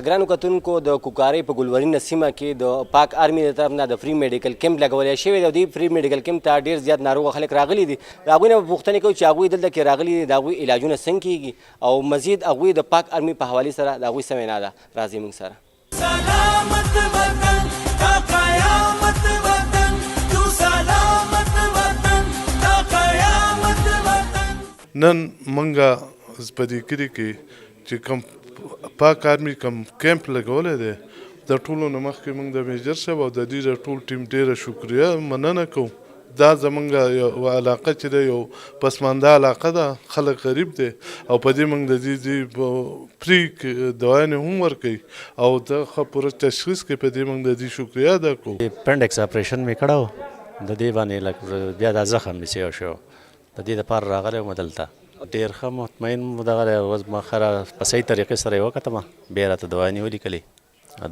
ګرانو کتونکو د کوکارۍ په ګلورین سیمه کې د پاک آرمي د طرف نه د فری میډیکل کیمپ لګولی شوی دی او دې فری میډیکل کیمپ ته ډېر زیات ناروغه خلک راغلي دي. د هغوی نه به پوښتنې کوو چې هغوی دلته کې راغلي دي، د هغوی علاجونه څنګه کېږي او مزید هغوی د پاک آرمي په حوالې سره د هغوی څه وینا ده. راځئ موږ سره. سلامت وطن تا قیامت وطن تو سلامت وطن تا قیامت وطن. نن منګه په دې کلي کې چې کوم پاک آرمي کوم کیمپ لګولی دی د ټولو نه مخکې موږ د میجر صاحب او د دوی د ټول ټیم ډېره شکریه مننه کوو. دا زموږ یو علاقه چې ده یو پسمانده علاقه ده، خلک غریب دی او په دې موږ د دې فری دوايانې هم ورکوي او د ښه پوره تشخیص کې په دې موږ د دې شکریه ادا کوو. اپنډکس اپریشن مې کړی و، د دې باندې لږ بیا دا زخم مې سیو شو، د دې دپاره راغلی وم دلته. ډېر ښه مطمئن مو دغه اوس ما خره په صحیح طریقې سره یې وکتمه، بیا راته دوايانې ولیکلې،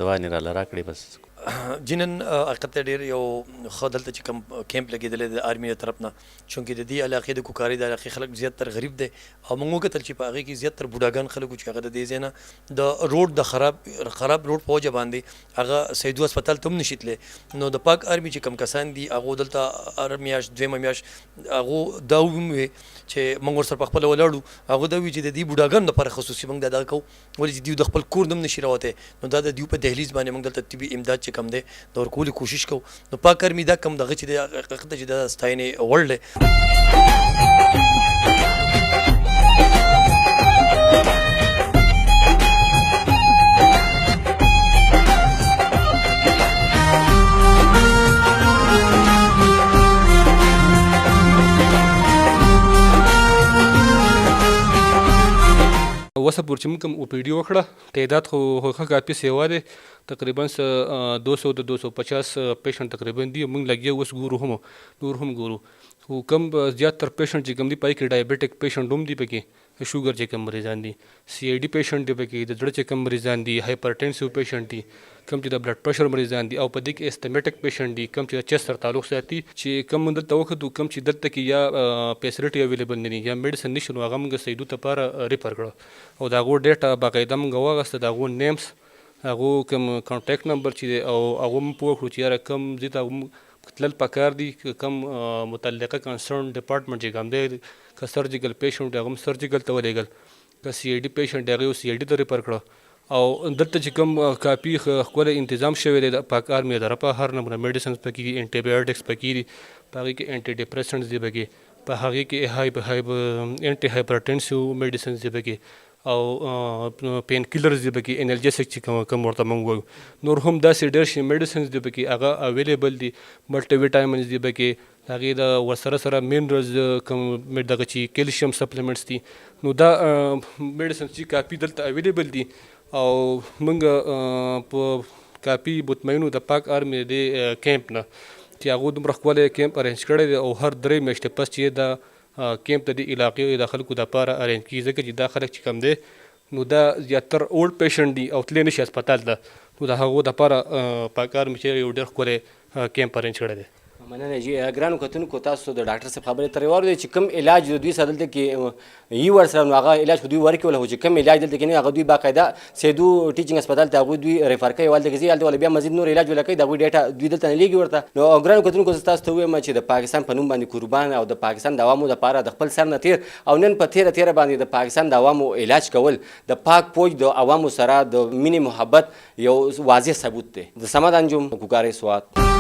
دوايانې راله راکړې. بس جنن حقیقت ډېر یو ښه دلته چې کوم کیمپ لګېدلی د آرمي د طرف نه، چونکې د دې علاقې د کوکارۍ د علاقې خلک زیاتر غریب دی او موږ وکتل چې په هغې کې زیاتر بوډاګان خلک وو چې هغه د دې ځای نه د روډ د خراب روډ په وجه باندې هغه سیدو هسپتال ته هم نشي تللی. نو د پاک آرمي چې کوم کسان دي هغو دلته هر میاشت دویمه میاشت هغو دا وویل چې موږ ورسره په خپله ولاړو، هغو دا وي چې د دې بوډاګانو دپاره خصوصي موږ دا دغه کوو، ولې چې دوی د خپل کور نه هم نشي راوتی. نو دا د دوی په دهلیز باندې موږ دلته طبي امداد چې کم دی د ورکولو کوشش کوو. نو پاک آرمي دا کم دغه چې دی حقیقت چې دا ستاینې وړ دی. اوسه پورې چې موږ کوم او پی ډي وکړه تعداد خو ښه کافي سیوا دی، تقریبا 200 د 250 پیشنټ تقریبا دي. موږ لګیا اوس ګورو نور هم ګورو، خو کم زیاتر پیشنټ چې کوم دي پای کې ډایبیټک پیشنټ هم دي، پکې شوګر چې کوم مریضان دي، سی آی ډي پیشنټ دي، پکې د زړه چې کوم مریضان دي، هایپرټینسیو پیشنټ دي، کم چې د بلډ پریشر مریضان دي، او په دې کې استمیټک پیشنټ دي، کم چې د چست سره تعلق ساتي. چې کم موږ دلته وکتو کم چې دلته کې یا فیسلټي اویلیبل نه دي یا میډیسن نشته، نو هغه موږ سیدو لپاره ریفر کړه او د هغو ډیټا باقاعده موږ واخیسته، د هغو نیمس، هغو کوم کانټیکټ نمبر چې دی او هغه هم پوه کړو چې یاره کم ځای ته تلل پکار دي، کم متعلقه کنسرن ډپارټمنټ چې کوم دی، که سرجیکل پیشنټ هغه هم سرجیکل ته ولېږل، که سی آی ډي پیشنټ هغه یې سی آی ډي ته ریفر کړه. او دلته چې کوم کافي ښکلی انتظام شوی دی د پاک آرمي د طرفه، هر نمونه میډیسنز پکې دي، انټي بایوټکس پکې دي، په هغې کې انټي ډپریسنټس دي، پکې په هغې کې انټي هایپرټینسیو میډیسنز دي پکې، او پین کیلرز دي پکې، انالجیسک چې کوم ورته موږ وایو. نور هم داسې ډېر شي میډیسنز دي پکې، هغه اویلیبل دي، ملټي ویټامینز دي پکې، هغې د ورسره سره مینرلز کوم دغه چې کیلشیم سپلیمنټس دي. نو دا میډیسنز چې کافي دلته اویلیبل دي او موږ په کافي مطمئنو د پاک آرمي د کیمپ نه چې هغو دومره ښکلی کیمپ ارینج کړی دی او هر 3 میاشتې پس چې دا کیمپ د دې علاقې د خلکو دپاره ارینج کېږي، ځکه چې دا خلک چې کوم دی نو دا زیاتر اولډ پیشنټ دي او تللی نشي هسپتال ته، نو د هغو دپاره پاک آرمي چې یو ډېر ښکلی کیمپ ارینج کړی دی. مننه جی. ګرانو کتونکو تاسو د ډاکټر صاحب خبرې ترې واورئ چې کوم علاج د دوی سره دلته کې یي ورسره نو هغه علاج خو دوی ورکولی، خو چې کوم علاج دلته کې نه هغه دوی باقاعده سیدو ټیچنګ هسپتال ته هغوی دوی ریفر کوي، هلته کې ځي، هلته بیا مزید نور علاج ولا کوي، د هغوی ډېټا دوی دلته نه لیږي ورته. نو ګرانو کتونکو زه تاسو ته ووایم چې د پاکستان په نوم باندې قربان او د پاکستان د عوامو دپاره د خپل سر نه تیر او نن په تیره باندې د پاکستان د عوامو علاج کول د پاک پوج د عوامو سره د مینې محبت یو واضح ثبوت دی. د صمد انجم، کوکارۍ سوات.